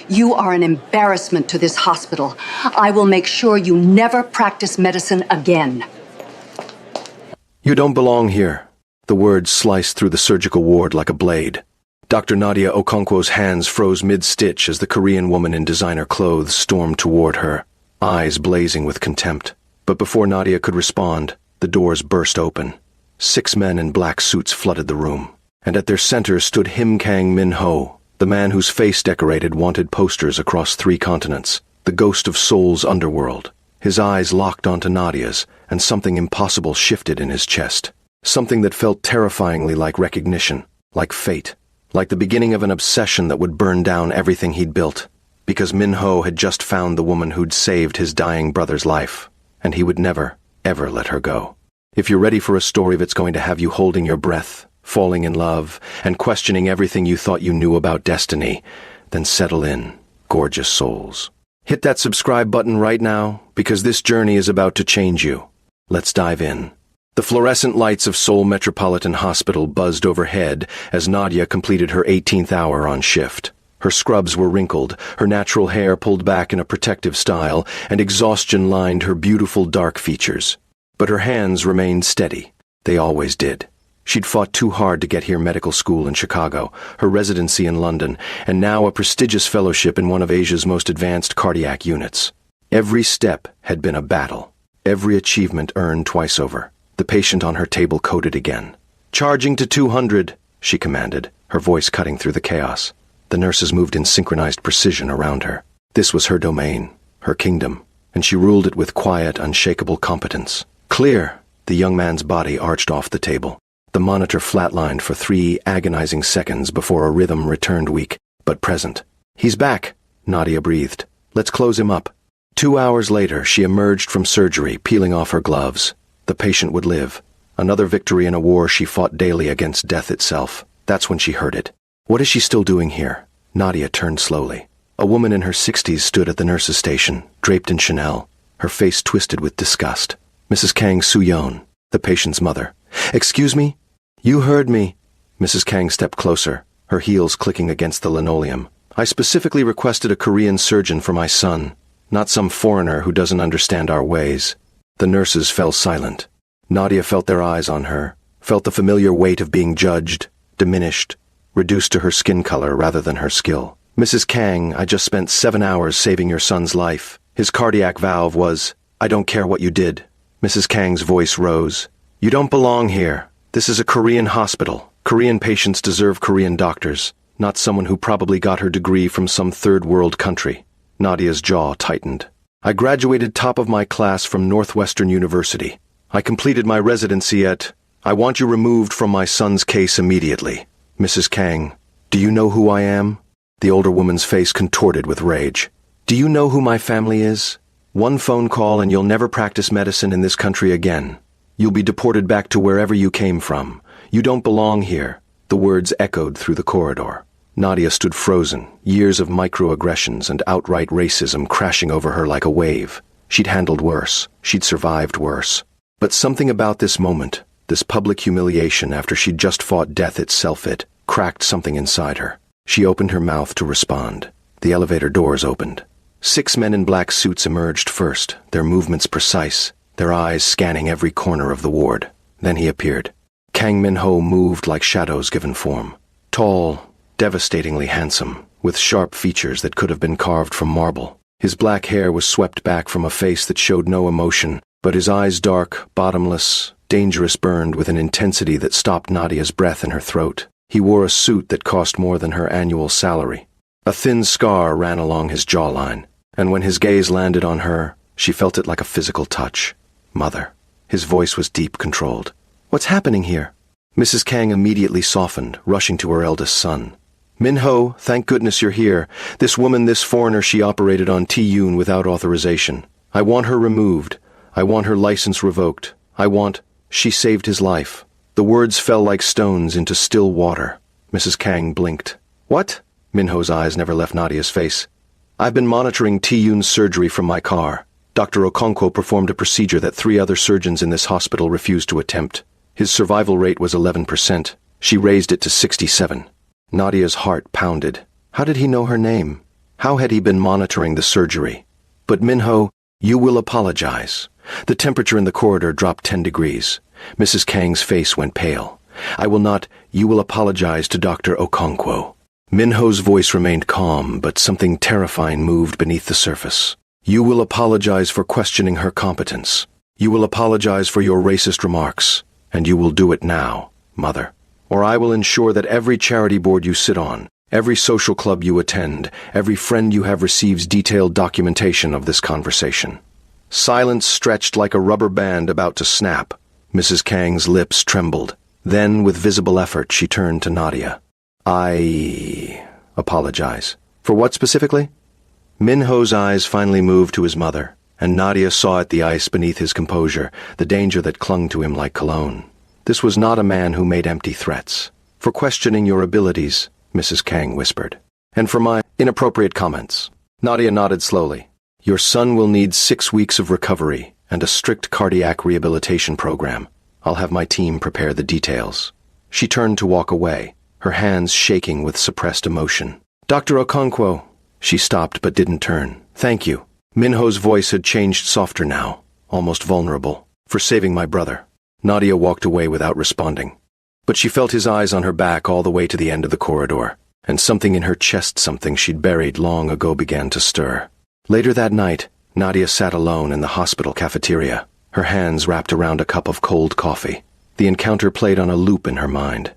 You are an embarrassment to this hospital. I will make sure you never practice medicine again. You don't belong here. The words sliced through the surgical ward like a blade. Dr. Nadia Okonkwo's hands froze mid-stitch as the Korean woman in designer clothes stormed toward her, eyes blazing with contempt. But before Nadia could respond, the doors burst open. 6 men in black suits flooded the room, and at their center stood Him Kang Min Ho, the man whose face decorated wanted posters across 3 continents, the ghost of Seoul's underworld. His eyes locked onto Nadia's, and something impossible shifted in his chest. Something that felt terrifyingly like recognition, like fate, like the beginning of an obsession that would burn down everything he'd built. Because Min Ho had just found the woman who'd saved his dying brother's life, and he would never, ever let her go. If you're ready for a story that's going to have you holding your breath, falling in love, and questioning everything you thought you knew about destiny, then settle in, gorgeous souls. Hit that subscribe button right now, because this journey is about to change you. Let's dive in. The fluorescent lights of Seoul Metropolitan Hospital buzzed overhead as Nadia completed her 18th hour on shift. Her scrubs were wrinkled, her natural hair pulled back in a protective style, and exhaustion lined her beautiful dark features. But her hands remained steady. They always did. She'd fought too hard to get here medical school in Chicago, her residency in London, and now a prestigious fellowship in one of Asia's most advanced cardiac units. Every step had been a battle. Every achievement earned twice over. The patient on her table coded again. "Charging to 200, she commanded, her voice cutting through the chaos. The nurses moved in synchronized precision around her. This was her domain, her kingdom, and she ruled it with quiet, unshakable competence. Clear! The young man's body arched off the table. The monitor flatlined for 3 agonizing seconds before a rhythm returned weak, but present. "He's back," Nadia breathed. "Let's close him up." 2 hours later, she emerged from surgery, peeling off her gloves. The patient would live. Another victory in a war she fought daily against death itself. That's when she heard it. What is she still doing here? Nadia turned slowly. A woman in her 60s stood at the nurse's station, draped in Chanel, her face twisted with disgust. Mrs. Kang Soo-yeon, the patient's mother. "Excuse me?" "You heard me." Mrs. Kang stepped closer, her heels clicking against the linoleum. "I specifically requested a Korean surgeon for my son, not some foreigner who doesn't understand our ways." The nurses fell silent. Nadia felt their eyes on her, felt the familiar weight of being judged, diminished, reduced to her skin color rather than her skill. "Mrs. Kang, I just spent 7 hours saving your son's life. His cardiac valve was, I don't care what you did." Mrs. Kang's voice rose. "You don't belong here. This is a Korean hospital. Korean patients deserve Korean doctors, not someone who probably got her degree from some third-world country." Nadia's jaw tightened. "I graduated top of my class from Northwestern University. I completed my residency at... I want you removed from my son's case immediately." "Mrs. Kang, do you know who I am?" The older woman's face contorted with rage. "Do you know who my family is? One phone call and you'll never practice medicine in this country again. You'll be deported back to wherever you came from. You don't belong here." The words echoed through the corridor. Nadia stood frozen, years of microaggressions and outright racism crashing over her like a wave. She'd handled worse. She'd survived worse. But something about this moment, this public humiliation after she'd just fought death itself, it cracked something inside her. She opened her mouth to respond. The elevator doors opened. 6 men in black suits emerged first, their movements precise, their eyes scanning every corner of the ward. Then he appeared. Kang Min Ho moved like shadows given form. Tall, devastatingly handsome, with sharp features that could have been carved from marble. His black hair was swept back from a face that showed no emotion, but his eyes dark, bottomless, dangerous burned with an intensity that stopped Nadia's breath in her throat. He wore a suit that cost more than her annual salary. A thin scar ran along his jawline, and when his gaze landed on her, she felt it like a physical touch. "Mother." His voice was deep, controlled. "What's happening here?" Mrs. Kang immediately softened, rushing to her eldest son. "Min Ho, thank goodness you're here. This woman, this foreigner, she operated on Ti-yoon without authorization. I want her removed. I want her license revoked. She saved his life." The words fell like stones into still water. Mrs. Kang blinked. "What?" Min Ho's eyes never left Nadia's face. "I've been monitoring Ti-yoon's surgery from my car. Dr. Okonkwo performed a procedure that 3 other surgeons in this hospital refused to attempt. His survival rate was 11%. She raised it to 67. Nadia's heart pounded. How did he know her name? How had he been monitoring the surgery? But Minho, you will apologize. The temperature in the corridor dropped 10 degrees. Mrs. Kang's face went pale. I will not, you will apologize to Dr. Okonkwo. Minho's voice remained calm, but something terrifying moved beneath the surface. You will apologize for questioning her competence. You will apologize for your racist remarks, and you will do it now, Mother. Or I will ensure that every charity board you sit on, every social club you attend, every friend you have receives detailed documentation of this conversation. Silence stretched like a rubber band about to snap. Mrs. Kang's lips trembled. Then, with visible effort, she turned to Nadia. I apologize. For what specifically? Minho's eyes finally moved to his mother, and Nadia saw at the ice beneath his composure the danger that clung to him like cologne. This was not a man who made empty threats. For questioning your abilities, Mrs. Kang whispered. And for my inappropriate comments. Nadia nodded slowly. Your son will need 6 weeks of recovery and a strict cardiac rehabilitation program. I'll have my team prepare the details. She turned to walk away, her hands shaking with suppressed emotion. Dr. Okonkwo. She stopped but didn't turn. Thank you. Minho's voice had changed softer now, almost vulnerable. For saving my brother. Nadia walked away without responding. But she felt his eyes on her back all the way to the end of the corridor, and something in her chest, something she'd buried long ago, began to stir. Later that night, Nadia sat alone in the hospital cafeteria, her hands wrapped around a cup of cold coffee. The encounter played on a loop in her mind.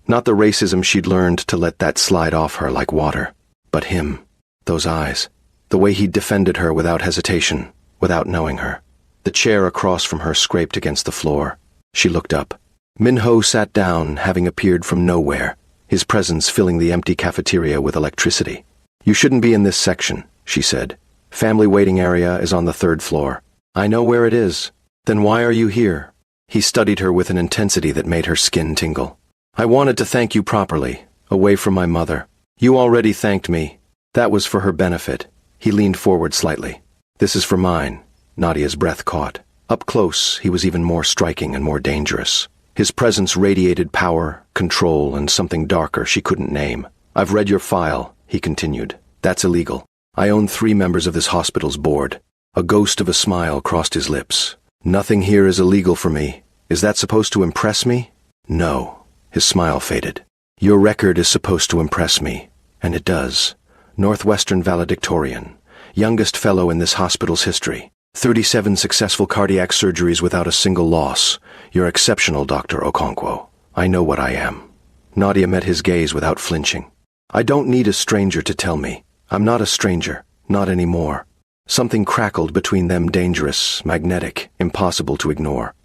Not the racism she'd learned to let that slide off her like water, but him, those eyes, the way he'd defended her without hesitation, without knowing her. The chair across from her scraped against the floor. She looked up. Minho sat down, having appeared from nowhere, his presence filling the empty cafeteria with electricity. You shouldn't be in this section, she said. Family waiting area is on the 3rd floor. I know where it is. Then why are you here? He studied her with an intensity that made her skin tingle. I wanted to thank you properly, away from my mother. You already thanked me. That was for her benefit. He leaned forward slightly. This is for mine. Nadia's breath caught. Up close, he was even more striking and more dangerous. His presence radiated power, control, and something darker she couldn't name. I've read your file, he continued. That's illegal. I own 3 members of this hospital's board. A ghost of a smile crossed his lips. Nothing here is illegal for me. Is that supposed to impress me? No. His smile faded. Your record is supposed to impress me, and it does. Northwestern valedictorian, youngest fellow in this hospital's history. 37 successful cardiac surgeries without a single loss. You're exceptional, Dr. Okonkwo. I know what I am. Nadia met his gaze without flinching. I don't need a stranger to tell me. I'm not a stranger, not anymore. Something crackled between them, dangerous, magnetic, impossible to ignore.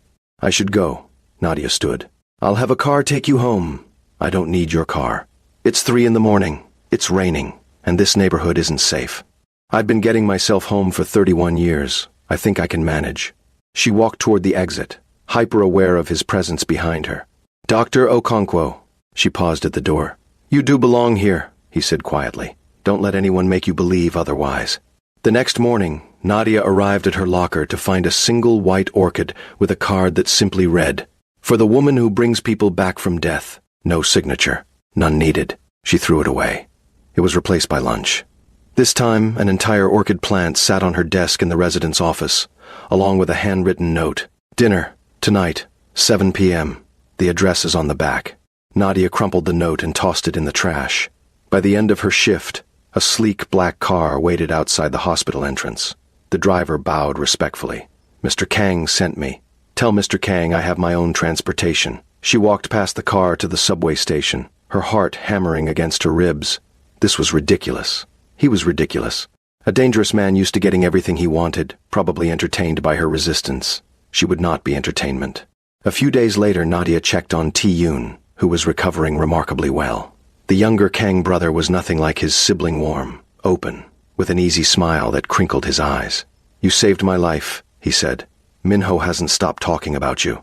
I should go. Nadia stood. I'll have a car take you home. I don't need your car. It's 3 in the morning. It's raining, and this neighborhood isn't safe. I've been getting myself home for 31 years. I think I can manage. She walked toward the exit, hyper-aware of his presence behind her. Dr. Okonkwo. She paused at the door. You do belong here, he said quietly. Don't let anyone make you believe otherwise. The next morning, Nadia arrived at her locker to find a single white orchid with a card that simply read, For the woman who brings people back from death. No signature. None needed. She threw it away. It was replaced by lunch. This time, an entire orchid plant sat on her desk in the resident's office, along with a handwritten note. Dinner, tonight, 7 p.m. The address is on the back. Nadia crumpled the note and tossed it in the trash. By the end of her shift, a sleek black car waited outside the hospital entrance. The driver bowed respectfully. Mr. Kang sent me. Tell Mr. Kang I have my own transportation. She walked past the car to the subway station, her heart hammering against her ribs. This was ridiculous. He was ridiculous. A dangerous man used to getting everything he wanted, probably entertained by her resistance. She would not be entertainment. A few days later, Nadia checked on Ti-Yoon, who was recovering remarkably well. The younger Kang brother was nothing like his sibling, warm, open, with an easy smile that crinkled his eyes. You saved my life, he said. Minho hasn't stopped talking about you.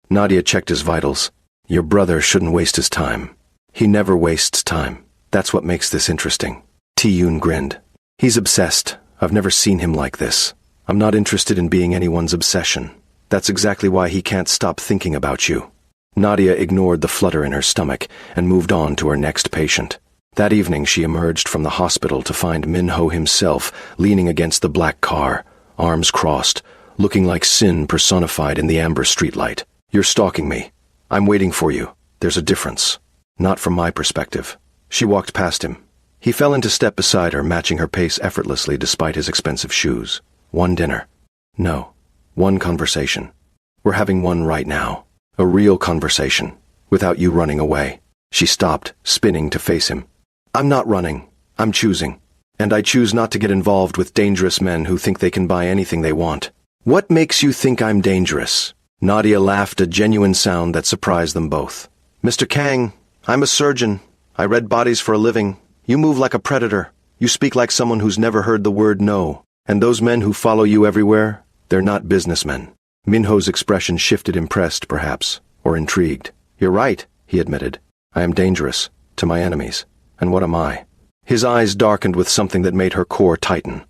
Nadia checked his vitals. Your brother shouldn't waste his time. He never wastes time. That's what makes this interesting. Ti-Yoon grinned. He's obsessed. I've never seen him like this. I'm not interested in being anyone's obsession. That's exactly why he can't stop thinking about you. Nadia ignored the flutter in her stomach and moved on to her next patient. That evening she emerged from the hospital to find Minho himself leaning against the black car, arms crossed, looking like sin personified in the amber streetlight. "You're stalking me. I'm waiting for you. There's a difference." "Not from my perspective." She walked past him. He fell into step beside her, matching her pace effortlessly despite his expensive shoes. "One dinner." "No. One conversation. We're having one right now. A real conversation. Without you running away." She stopped, spinning to face him. "I'm not running. I'm choosing. And I choose not to get involved with dangerous men who think they can buy anything they want." "What makes you think I'm dangerous?" Nadia laughed, a genuine sound that surprised them both. "Mr. Kang, I'm a surgeon. I read bodies for a living. You move like a predator. You speak like someone who's never heard the word no. And those men who follow you everywhere, they're not businessmen." Minho's expression shifted, impressed, perhaps, or intrigued. "You're right," he admitted. "I am dangerous, to my enemies. And what am I?" His eyes darkened with something that made her core tighten.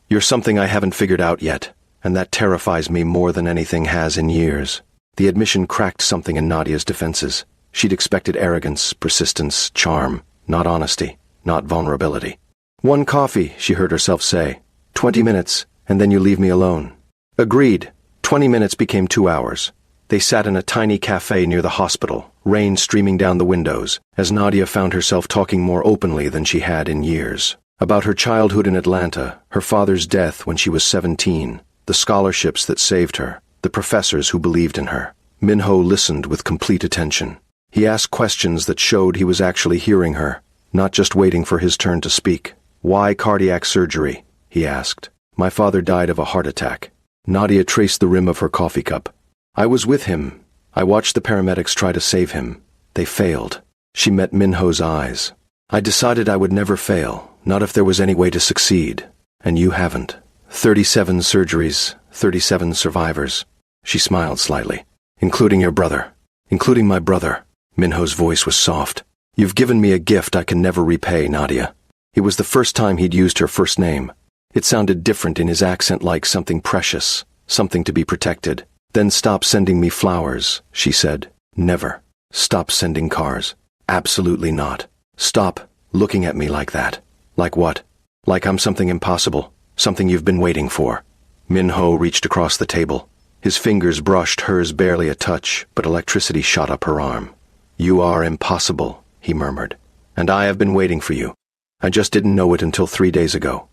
"You're something I haven't figured out yet, and that terrifies me more than anything has in years." The admission cracked something in Nadia's defenses. She'd expected arrogance, persistence, charm, not honesty, not vulnerability. "One coffee," she heard herself say. 20 minutes, and then you leave me alone." Agreed. 20 minutes became 2 hours. They sat in a tiny cafe near the hospital, rain streaming down the windows, as Nadia found herself talking more openly than she had in years. About her childhood in Atlanta, her father's death when she was 17, the scholarships that saved her, the professors who believed in her. Minho listened with complete attention. He asked questions that showed he was actually hearing her, not just waiting for his turn to speak. "Why cardiac surgery?" he asked. "My father died of a heart attack." Nadia traced the rim of her coffee cup. "I was with him. I watched the paramedics try to save him. They failed." She met Minho's eyes. "I decided I would never fail, not if there was any way to succeed. And you haven't. 37 surgeries, 37 survivors." She smiled slightly. "Including your brother. Including my brother." Minho's voice was soft. "You've given me a gift I can never repay, Nadia." It was the first time he'd used her first name. It sounded different in his accent, like something precious, something to be protected. "Then stop sending me flowers," she said. "Never. Stop sending cars. Absolutely not. Stop looking at me like that." "Like what?" "Like I'm something impossible, something you've been waiting for." Minho reached across the table. His fingers brushed hers barely a touch, but electricity shot up her arm. "You are impossible," he murmured. "And I have been waiting for you. I just didn't know it until 3 days ago."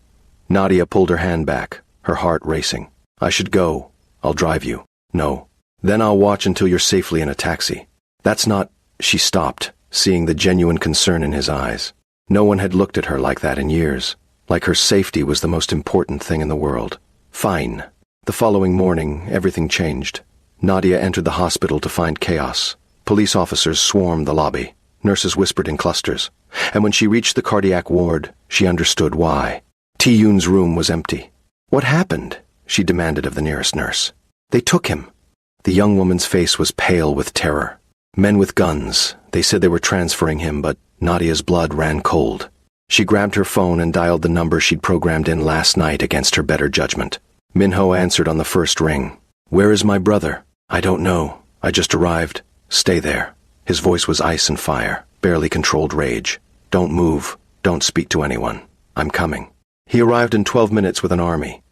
Nadia pulled her hand back, her heart racing. "I should go. I'll drive you." "No. Then I'll watch until you're safely in a taxi." "That's not—" She stopped, seeing the genuine concern in his eyes. No one had looked at her like that in years, like her safety was the most important thing in the world. "Fine." The following morning, everything changed. Nadia entered the hospital to find chaos. Police officers swarmed the lobby. Nurses whispered in clusters. And when she reached the cardiac ward, she understood why. Ti-Yoon's room was empty. "What happened?" she demanded of the nearest nurse. "They took him." The young woman's face was pale with terror. "Men with guns. They said they were transferring him, but..." Nadia's blood ran cold. She grabbed her phone and dialed the number she'd programmed in last night against her better judgment. Minho answered on the first ring. "Where is my brother?" "I don't know. I just arrived." "Stay there." His voice was ice and fire, barely controlled rage. "Don't move. Don't speak to anyone. I'm coming." He arrived in 12 minutes with an army.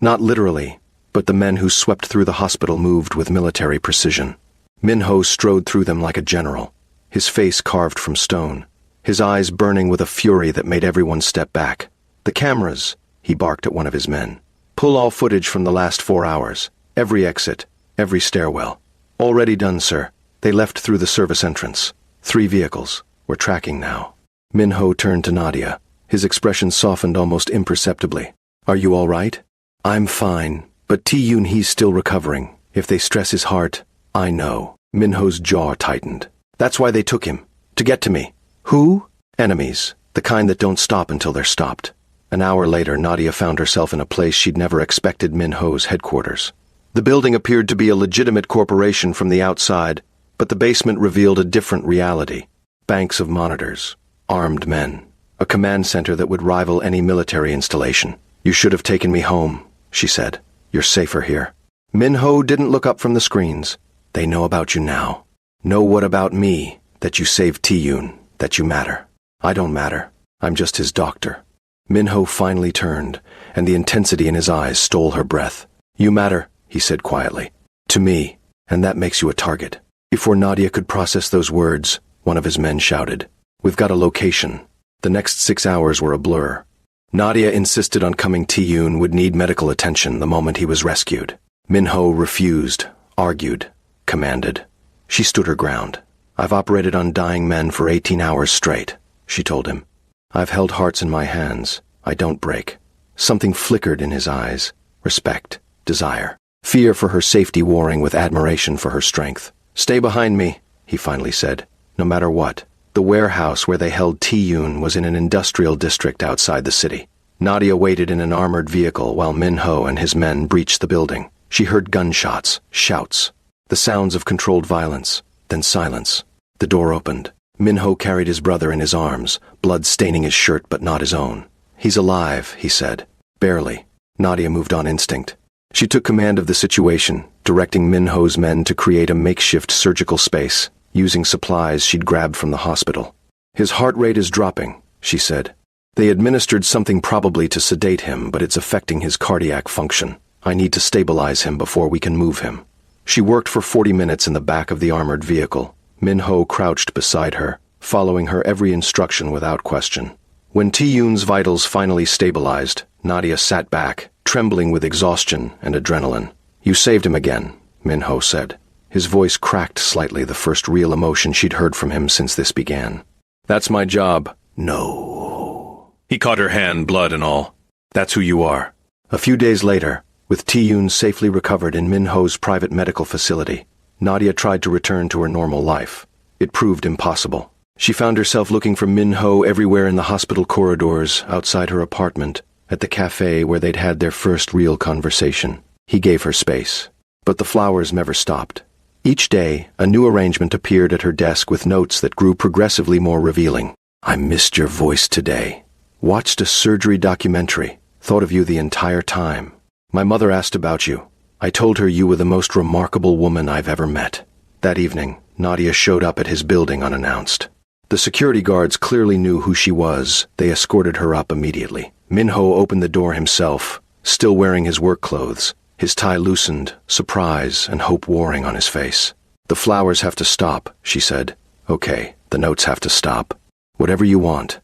Not literally, but the men who swept through the hospital moved with military precision. Minho strode through them like a general, his face carved from stone, his eyes burning with a fury that made everyone step back. "The cameras," he barked at one of his men. "Pull all footage from the last 4 hours. Every exit, every stairwell." "Already done, sir. They left through the service entrance. 3 vehicles. We're tracking now." Minho turned to Nadia. His expression softened almost imperceptibly. "Are you all right?" "I'm fine, but Ti-Yoon, he's still recovering. If they stress his heart..." "I know." Minho's jaw tightened. "That's why they took him. To get to me." "Who?" "Enemies. The kind that don't stop until they're stopped." An hour later, Nadia found herself in a place she'd never expected: Minho's headquarters. The building appeared to be a legitimate corporation from the outside, but the basement revealed a different reality. Banks of monitors. Armed men. A command center that would rival any military installation. "You should have taken me home," she said. "You're safer here." Minho didn't look up from the screens. "They know about you now." "Know what about me? That you saved Ti-Yoon. That you matter." "I don't matter. I'm just his doctor. Minho finally turned, and the intensity in his eyes stole her breath. You matter, he said quietly. To me, and that makes you a target. Before Nadia could process those words, one of his men shouted, We've got a location. The next 6 hours were a blur. Nadia insisted on coming. Ti-Yoon would need medical attention the moment he was rescued. Minho refused, argued, commanded. She stood her ground. I've operated on dying men for 18 hours straight, she told him. I've held hearts in my hands. I don't break. Something flickered in his eyes. Respect, desire, fear for her safety warring with admiration for her strength. Stay behind me, he finally said, no matter what. The warehouse where they held Ti-Yoon was in an industrial district outside the city. Nadia waited in an armored vehicle while Minho and his men breached the building. She heard gunshots, shouts, the sounds of controlled violence, then silence. The door opened. Minho carried his brother in his arms, blood staining his shirt but not his own. He's alive, he said. Barely. Nadia moved on instinct. She took command of the situation, directing Minho's men to create a makeshift surgical space, using supplies she'd grabbed from the hospital. His heart rate is dropping, she said. They administered something probably to sedate him, but it's affecting his cardiac function. I need to stabilize him before we can move him. She worked for 40 minutes in the back of the armored vehicle. Minho crouched beside her, following her every instruction without question. When Ti-Yoon's vitals finally stabilized, Nadia sat back, trembling with exhaustion and adrenaline. You saved him again, Minho said. His voice cracked slightly, the first real emotion she'd heard from him since this began. That's my job. No. He caught her hand, blood and all. That's who you are. A few days later, with Ti-Yoon safely recovered in Minho's private medical facility, Nadia tried to return to her normal life. It proved impossible. She found herself looking for Minho everywhere in the hospital corridors, outside her apartment, at the cafe where they'd had their first real conversation. He gave her space. But the flowers never stopped. Each day, a new arrangement appeared at her desk with notes that grew progressively more revealing. I missed your voice today. Watched a surgery documentary. Thought of you the entire time. My mother asked about you. I told her you were the most remarkable woman I've ever met. That evening, Nadia showed up at his building unannounced. The security guards clearly knew who she was. They escorted her up immediately. Minho opened the door himself, still wearing his work clothes, his tie loosened, surprise and hope warring on his face. The flowers have to stop, she said. Okay, the notes have to stop. Whatever you want.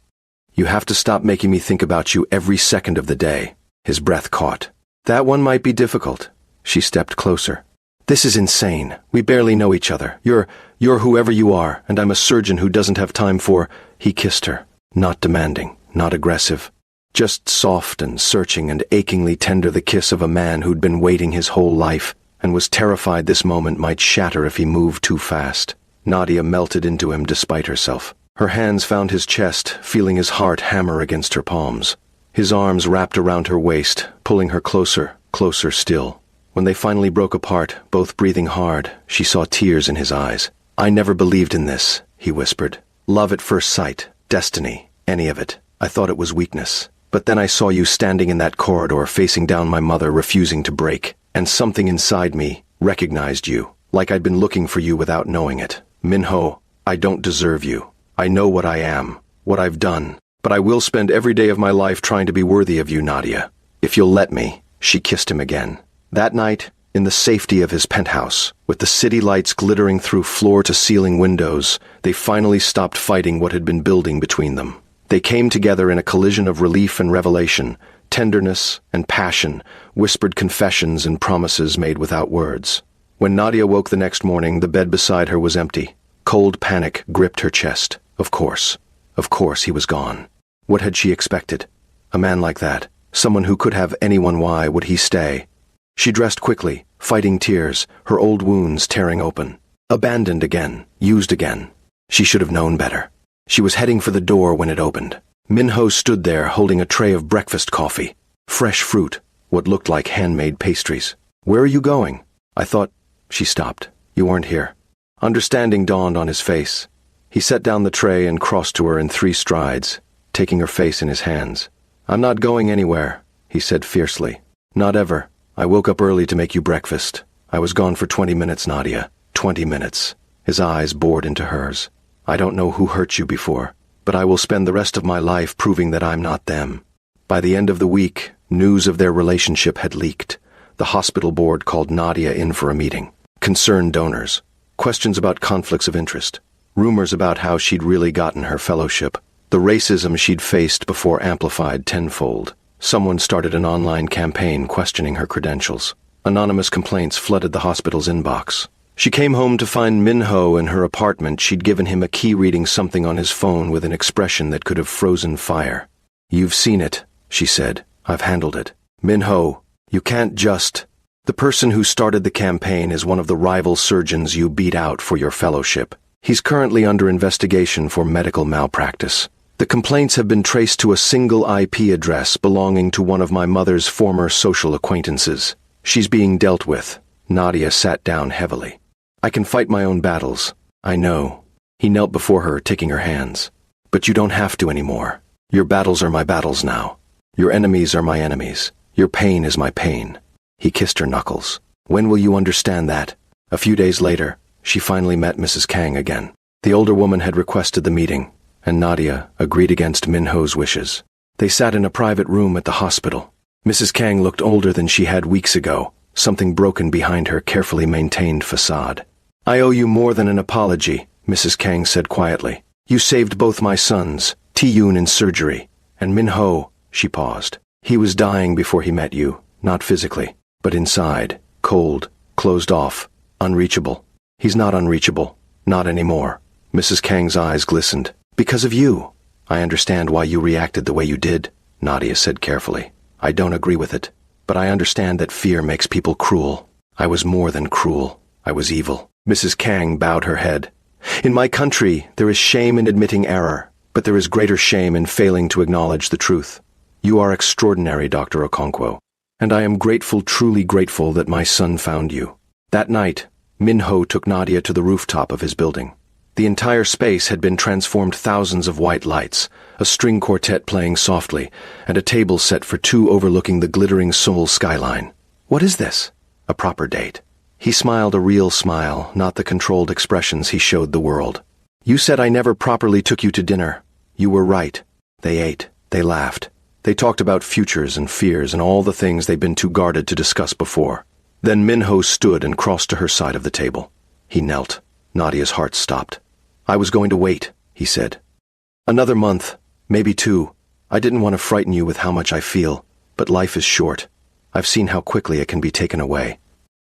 You have to stop making me think about you every second of the day. His breath caught. That one might be difficult. She stepped closer. This is insane. We barely know each other. You're whoever you are, and I'm a surgeon who doesn't have time for... He kissed her. Not demanding, not aggressive. Just soft and searching and achingly tender, the kiss of a man who'd been waiting his whole life and was terrified this moment might shatter if he moved too fast. Nadia melted into him despite herself. Her hands found his chest, feeling his heart hammer against her palms. His arms wrapped around her waist, pulling her closer, closer still. When they finally broke apart, both breathing hard, she saw tears in his eyes. I never believed in this, he whispered. Love at first sight, destiny, any of it. I thought it was weakness. But then I saw you standing in that corridor facing down my mother, refusing to break, and something inside me recognized you, like I'd been looking for you without knowing it. Minho, I don't deserve you. I know what I am, what I've done, but I will spend every day of my life trying to be worthy of you, Nadia. If you'll let me. She kissed him again. That night, in the safety of his penthouse, with the city lights glittering through floor-to-ceiling windows, they finally stopped fighting what had been building between them. They came together in a collision of relief and revelation, tenderness and passion, whispered confessions and promises made without words. When Nadia woke the next morning, the bed beside her was empty. Cold panic gripped her chest. Of course he was gone. What had she expected? A man like that, someone who could have anyone, why would he stay? She dressed quickly, fighting tears, her old wounds tearing open. Abandoned again, used again. She should have known better. She was heading for the door when it opened. Minho stood there holding a tray of breakfast coffee, fresh fruit, what looked like handmade pastries. Where are you going? I thought... She stopped. You weren't here. Understanding dawned on his face. He set down the tray and crossed to her in 3 strides, taking her face in his hands. I'm not going anywhere, he said fiercely. Not ever. I woke up early to make you breakfast. I was gone for 20 minutes, Nadia. 20 minutes. His eyes bored into hers. I don't know who hurt you before. but I will spend the rest of my life proving that I'm not them. By the end of the week, news of their relationship had leaked. The hospital board called Nadia in for a meeting. Concerned donors. Questions about conflicts of interest. Rumors about how she'd really gotten her fellowship. The racism she'd faced before amplified tenfold. Someone started an online campaign questioning her credentials. Anonymous complaints flooded the hospital's inbox. She came home to find Min-ho in her apartment. She'd given him a key reading something on his phone with an expression that could have frozen fire. "You've seen it," she said. "I've handled it. Min-ho, you can't just... The person who started the campaign is one of the rival surgeons you beat out for your fellowship. He's currently under investigation for medical malpractice. The complaints have been traced to a single IP address belonging to one of my mother's former social acquaintances. She's being dealt with." Nadia sat down heavily. "I can fight my own battles. I know." He knelt before her, taking her hands. "But you don't have to anymore. Your battles are my battles now. Your enemies are my enemies. Your pain is my pain." He kissed her knuckles. "When will you understand that?" A few days later, she finally met Mrs. Kang again. The older woman had requested the meeting, and Nadia agreed against Min-ho's wishes. They sat in a private room at the hospital. Mrs. Kang looked older than she had weeks ago, something broken behind her carefully maintained facade. "I owe you more than an apology," Mrs. Kang said quietly. "You saved both my sons, Ti-yoon in surgery, and Min-ho." She paused. "He was dying before he met you, not physically, but inside, cold, closed off, unreachable. He's not unreachable, not anymore." Mrs. Kang's eyes glistened. "Because of you. I understand why you reacted the way you did," Nadia said carefully. "I don't agree with it, but I understand that fear makes people cruel. I was more than cruel. I was evil." Mrs. Kang bowed her head. "In my country, there is shame in admitting error, but there is greater shame in failing to acknowledge the truth. You are extraordinary, Dr. Okonkwo, and I am grateful, truly grateful that my son found you." That night, Min-ho took Nadia to the rooftop of his building. The entire space had been transformed, thousands of white lights, a string quartet playing softly, and a table set for two overlooking the glittering Seoul skyline. "What is this?" "A proper date." He smiled a real smile, not the controlled expressions he showed the world. "You said I never properly took you to dinner. You were right." They ate, they laughed. They talked about futures and fears and all the things they'd been too guarded to discuss before. Then Min-ho stood and crossed to her side of the table. He knelt. Nadia's heart stopped. "I was going to wait," he said. "Another month, maybe two. I didn't want to frighten you with how much I feel, but life is short. I've seen how quickly it can be taken away."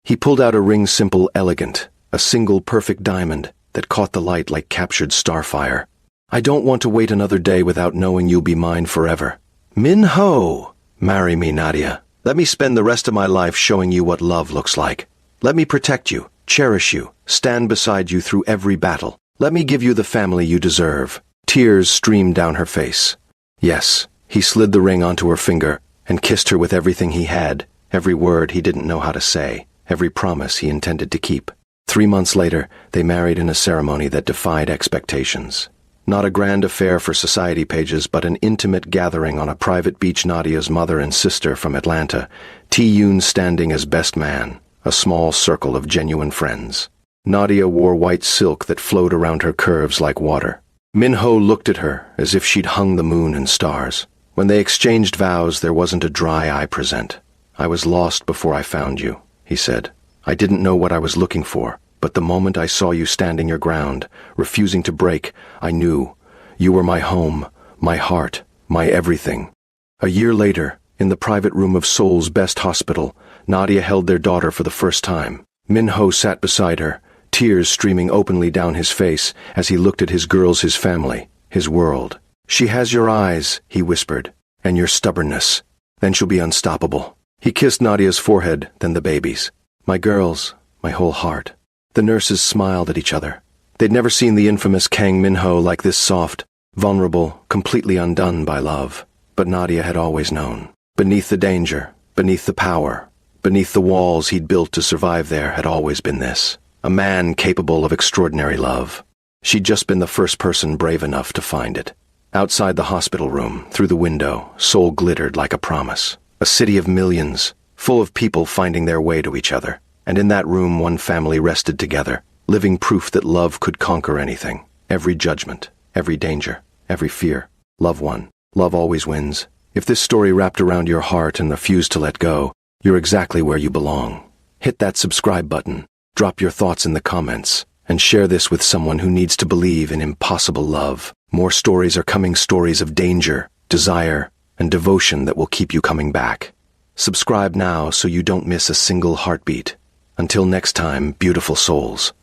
He pulled out a ring, simple, elegant, a single perfect diamond that caught the light like captured starfire. "I don't want to wait another day without knowing you'll be mine forever." "Min-ho! Marry me, Nadia. Let me spend the rest of my life showing you what love looks like. Let me protect you, cherish you, stand beside you through every battle. Let me give you the family you deserve." Tears streamed down her face. Yes, he slid the ring onto her finger and kissed her with everything he had, every word he didn't know how to say, every promise he intended to keep. 3 months later, they married in a ceremony that defied expectations. Not a grand affair for society pages, but an intimate gathering on a private beach. Nadia's mother and sister from Atlanta, Ti-yoon standing as best man, a small circle of genuine friends. Nadia wore white silk that flowed around her curves like water. Min-ho looked at her as if she'd hung the moon and stars. When they exchanged vows, there wasn't a dry eye present. "I was lost before I found you," he said. "I didn't know what I was looking for, but the moment I saw you standing your ground, refusing to break, I knew. You were my home, my heart, my everything." A year later, in the private room of Seoul's best hospital, Nadia held their daughter for the first time. Min-ho sat beside her, tears streaming openly down his face as he looked at his girls, his family, his world. "She has your eyes," he whispered, "and your stubbornness. Then she'll be unstoppable." He kissed Nadia's forehead, then the baby's. "My girls, my whole heart." The nurses smiled at each other. They'd never seen the infamous Kang Min-ho like this, soft, vulnerable, completely undone by love. But Nadia had always known. Beneath the danger, beneath the power, beneath the walls he'd built to survive there had always been this. A man capable of extraordinary love. She'd just been the first person brave enough to find it. Outside the hospital room, through the window, Seoul glittered like a promise. A city of millions, full of people finding their way to each other. And in that room, one family rested together, living proof that love could conquer anything, every judgment, every danger, every fear. Love one. Love always wins. If this story wrapped around your heart and refused to let go, you're exactly where you belong. Hit that subscribe button, drop your thoughts in the comments, and share this with someone who needs to believe in impossible love. More stories are coming, stories of danger, desire, and devotion that will keep you coming back. Subscribe now so you don't miss a single heartbeat. Until next time, beautiful souls.